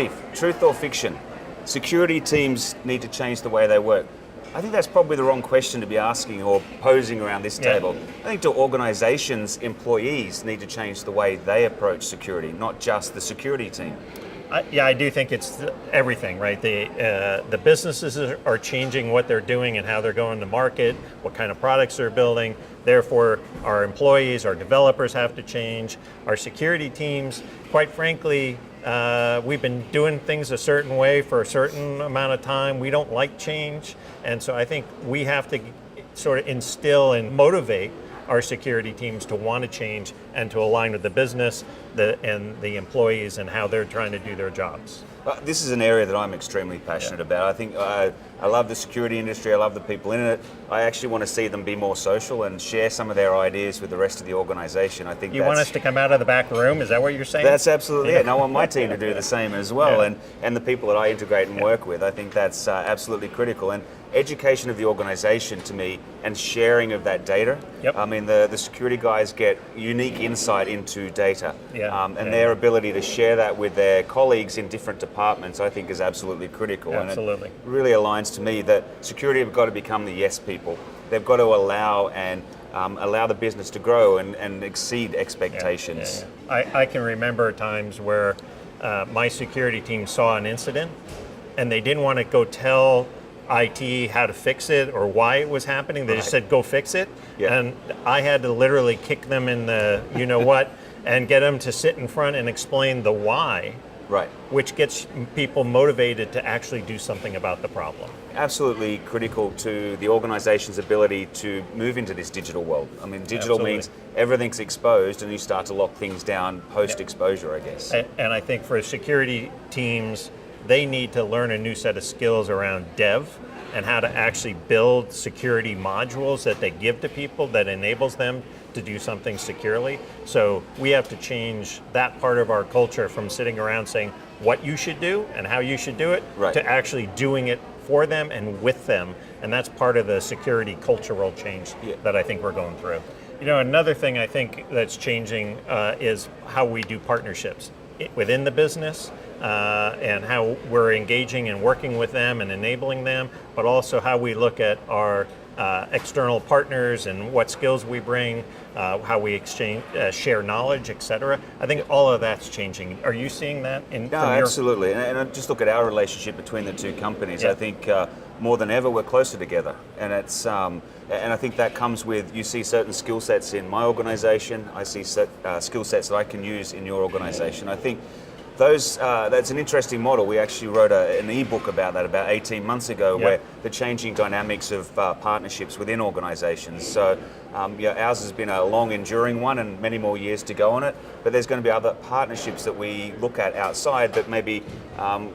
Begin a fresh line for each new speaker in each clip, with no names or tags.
Steve, truth or fiction? Security teams need to change the way they work. I think that's probably the wrong question to be asking or posing around this table. I think to organizations, employees need to change the way they approach security, not just the security team.
I do think it's everything, right? The businesses are changing what they're doing and how they're going to market, what kind of products they're building. Therefore, our employees, our developers have to change. Our security teams, quite frankly, we've been doing things a certain way for a certain amount of time. We don't like change. And so I think we have to sort of instill and motivate our security teams to want to change and to align with the business and the employees and how they're trying to do their jobs.
This is an area that I'm extremely passionate about. I think I love the security industry. I love the people in it. I actually want to see them be more social and share some of their ideas with the rest of the organization. I think
you want us to come out of the back room? Is that what you're saying?
That's absolutely it. And I want my team to do the same as well. And the people that I integrate and work with, I think that's absolutely critical. And education of the organization to me and sharing of that data. I mean, the security guys get unique insight into data. Their ability to share that with their colleagues in different departments, I think, is absolutely critical.
Absolutely.
And it really aligns to me that security have got to become the yes people. They've got to allow the business to grow and exceed expectations.
I can remember times where my security team saw an incident and they didn't want to go tell IT how to fix it or why it was happening. They just said, go fix it. And I had to literally kick them in the you-know-what and get them to sit in front and explain the why, which gets people motivated to actually do something about the problem.
Absolutely critical to the organization's ability to move into this digital world. I mean, digital means everything's exposed and you start to lock things down post-exposure, I guess.
And I think for security teams, they need to learn a new set of skills around dev and how to actually build security modules that they give to people that enables them to do something securely. So we have to change that part of our culture from sitting around saying what you should do and how you should do it to actually doing it for them and with them. And that's part of the security cultural change that I think we're going through. Another thing I think that's changing is how we do partnerships within the business. And how we're engaging and working with them and enabling them, but also how we look at our external partners and what skills we bring, how we exchange, share knowledge, etc. I think all of that's changing. Are you seeing that?
Absolutely. And I just look at our relationship between the two companies. I think more than ever we're closer together, and it's and I think that comes with you see certain skill sets in my organization. I see skill sets that I can use in your organization. I think. That's an interesting model. We actually wrote an ebook about that about 18 months ago, where the changing dynamics of partnerships within organizations. So ours has been a long enduring one and many more years to go on it, but there's going to be other partnerships that we look at outside that maybe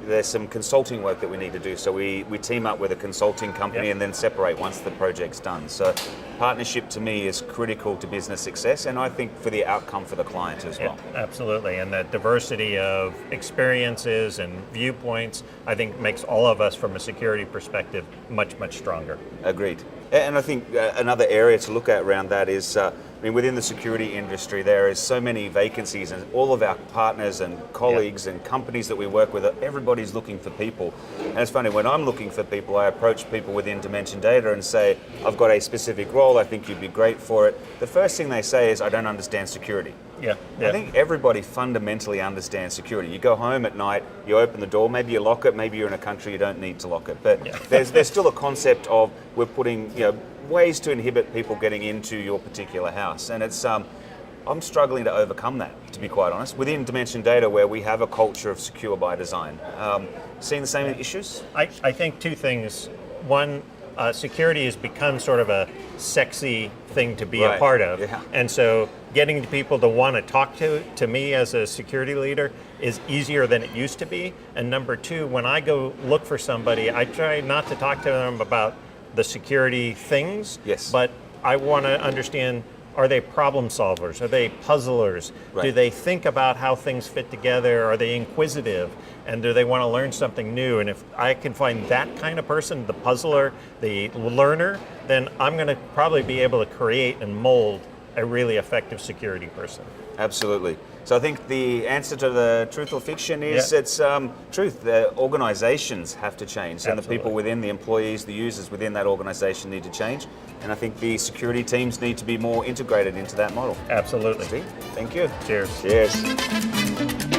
there's some consulting work that we need to do. So we team up with a consulting company and then separate once the project's done. So partnership to me is critical to business success, and I think for the outcome for the client as well.
Absolutely, and the diversity of experiences and viewpoints, I think makes all of us from a security perspective much, much stronger.
Agreed. And I think another area to look at around that is, within the security industry, there is so many vacancies, and all of our partners and colleagues and companies that we work with, everybody's looking for people. And it's funny, when I'm looking for people, I approach people within Dimension Data and say, I've got a specific role, I think you'd be great for it. The first thing they say is, I don't understand security. I think everybody fundamentally understands security. You go home at night, you open the door, maybe you lock it, maybe you're in a country you don't need to lock it. But there's still a concept of we're putting ways to inhibit people getting into your particular house. And it's I'm struggling to overcome that, to be quite honest. Within Dimension Data, where we have a culture of secure by design. Seeing the same issues?
I think two things. One, security has become sort of a sexy thing to be a part of. And so getting people to want to talk to me as a security leader is easier than it used to be. And number two, when I go look for somebody, I try not to talk to them about the security things, but I want to understand, are they problem solvers? Are they puzzlers? Do they think about how things fit together? Are they inquisitive? And do they want to learn something new? And if I can find that kind of person, the puzzler, the learner, then I'm going to probably be able to create and mold a really effective security person.
Absolutely. So I think the answer to the truth or fiction is it's truth. The organisations have to change, and the people within, the employees, the users within that organisation need to change. And I think the security teams need to be more integrated into that model.
Absolutely.
Steve, thank you.
Cheers.
Cheers.